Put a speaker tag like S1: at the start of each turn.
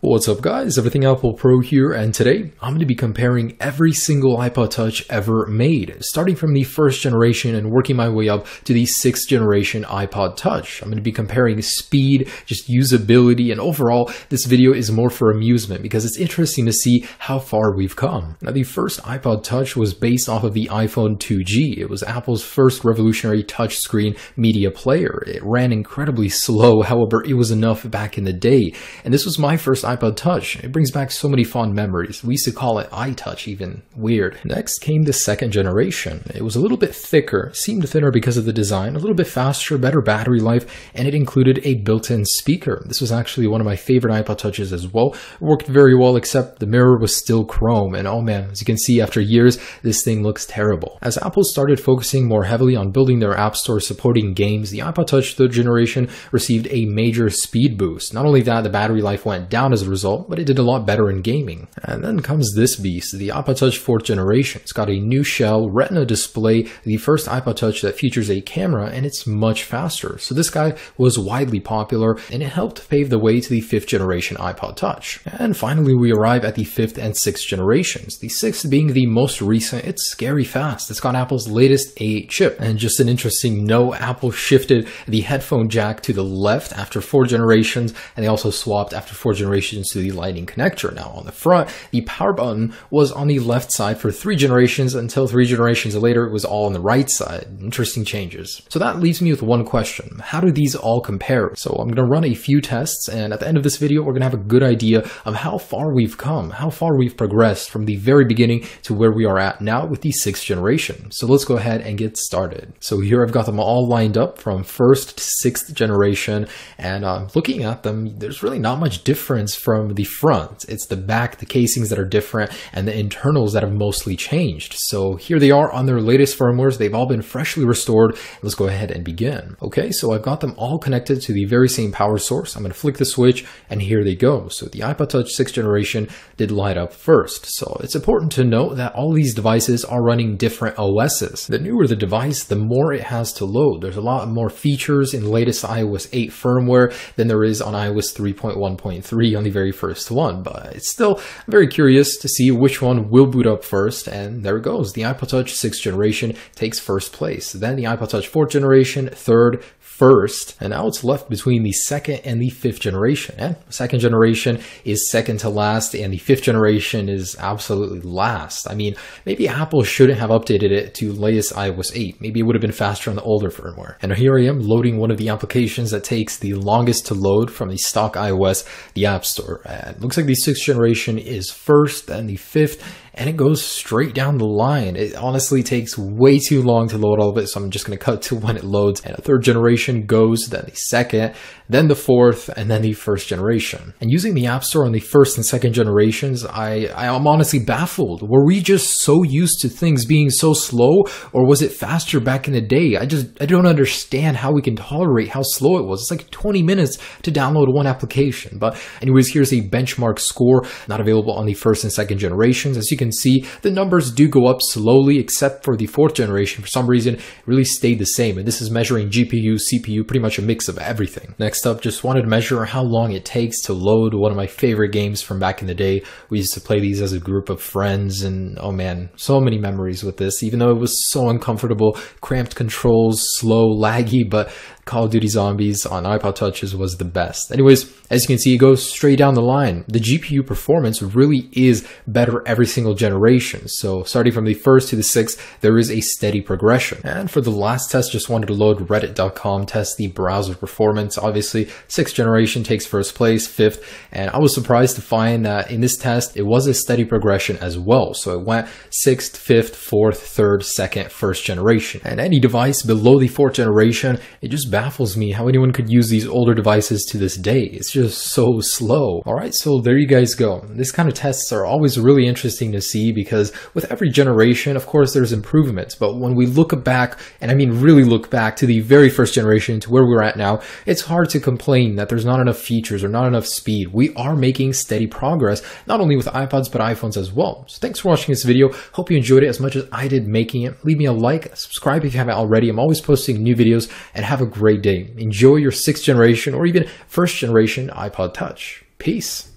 S1: What's up guys, Everything Apple Pro here, and today I'm going to be comparing every single iPod Touch ever made, starting from the first generation and working my way up to the 6th generation iPod Touch. I'm going to be comparing speed, just usability, and overall this video is more for amusement because it's interesting to see how far we've come. Now the first iPod Touch was based off of the iPhone 2G. It was Apple's first revolutionary touchscreen media player. It ran incredibly slow, however it was enough back in the day, and this was my first iPod Touch. It brings back so many fond memories. We used to call it iTouch even. Weird. Next came the second generation. It was a little bit thicker, seemed thinner because of the design, a little bit faster, better battery life, and it included a built-in speaker. This was actually one of my favorite iPod Touches as well. It worked very well, except the mirror was still chrome, and oh man, as you can see, after years, this thing looks terrible. As Apple started focusing more heavily on building their app store supporting games, the iPod Touch 3rd generation received a major speed boost. Not only that, the battery life went down as a result, but it did a lot better in gaming. And then comes this beast, the iPod Touch 4th generation. It's got a new shell, Retina display, the first iPod Touch that features a camera, and it's much faster. So this guy was widely popular, and it helped pave the way to the 5th generation iPod Touch. And finally we arrive at the 5th and 6th generations. The 6th being the most recent. It's scary fast. It's got Apple's latest A8 chip. And just an interesting note, Apple shifted the headphone jack to the left after 4 generations, and they also swapped after 4 generations to the Lightning connector. Now on the front, the power button was on the left side for 3 generations until 3 generations later it was all on the right side. Interesting changes. So that leaves me with one question. How do these all compare? So I'm going to run a few tests, and at the end of this video we're going to have a good idea of how far we've come, how far we've progressed from the very beginning to where we are at now with the 6th generation. So let's go ahead and get started. So here I've got them all lined up from 1st to 6th generation, and looking at them, there's really not much difference from the front. It's the back, the casings that are different, and the internals that have mostly changed. So here they are on their latest firmwares. They've all been freshly restored. Let's go ahead and begin. Okay, so I've got them all connected to the very same power source. I'm going to flick the switch, and here they go. So the iPod Touch 6th generation did light up first. So it's important to note that all these devices are running different OSs. The newer the device, the more it has to load. There's a lot more features in the latest iOS 8 firmware than there is on iOS 3.1.3 on the very first one, but it's still very curious to see which one will boot up first, and there it goes. The iPod Touch 6th generation takes first place. Then the iPod Touch 4th generation, 3rd, 1st, and now it's left between the 2nd and the 5th generation. And the 2nd generation is second to last, and the 5th generation is absolutely last. I mean, maybe Apple shouldn't have updated it to latest iOS 8. Maybe it would have been faster on the older firmware. And here I am loading one of the applications that takes the longest to load from the stock iOS, the App Store. And it looks like the 6th generation is first, and the 5th, and it goes straight down the line. It honestly takes way too long to load all of it, so I'm just going to cut to when it loads. And a 3rd generation goes, then the 2nd, then the 4th, and then the 1st generation. And using the App Store on the 1st and 2nd generations, I am honestly baffled. Were we just so used to things being so slow, or was it faster back in the day? I don't understand how we can tolerate how slow it was. It's like 20 minutes to download one application. But anyways, here's a benchmark score, not available on the 1st and 2nd generations. As you can see, the numbers do go up slowly, except for the 4th generation. For some reason, it really stayed the same. And this is measuring GPU, CPU, pretty much a mix of everything. Next up, just wanted to measure how long it takes to load one of my favorite games from back in the day. We used to play these as a group of friends, and oh man, so many memories with this, even though it was so uncomfortable, cramped controls, slow, laggy, but Call of Duty Zombies on iPod Touches was the best. Anyways, as you can see, it goes straight down the line. The GPU performance really is better every single generation. So starting from the 1st to the 6th, there is a steady progression. And for the last test, just wanted to load reddit.com, test the browser performance. Obviously, 6th generation takes first place, 5th, and I was surprised to find that in this test, it was a steady progression as well. So it went 6th, 5th, 4th, 3rd, 2nd, 1st generation. And any device below the 4th generation, it just baffles me how anyone could use these older devices to this day. It's just so slow. Alright, so there you guys go. This kind of tests are always really interesting to see because with every generation, of course, there's improvements. But when we look back, and I mean really look back to the very first generation to where we're at now, it's hard to complain that there's not enough features or not enough speed. We are making steady progress, not only with iPods, but iPhones as well. So thanks for watching this video. Hope you enjoyed it as much as I did making it. Leave me a like, subscribe if you haven't already. I'm always posting new videos, and have a great day. Enjoy your 6th generation or even 1st generation iPod Touch. Peace.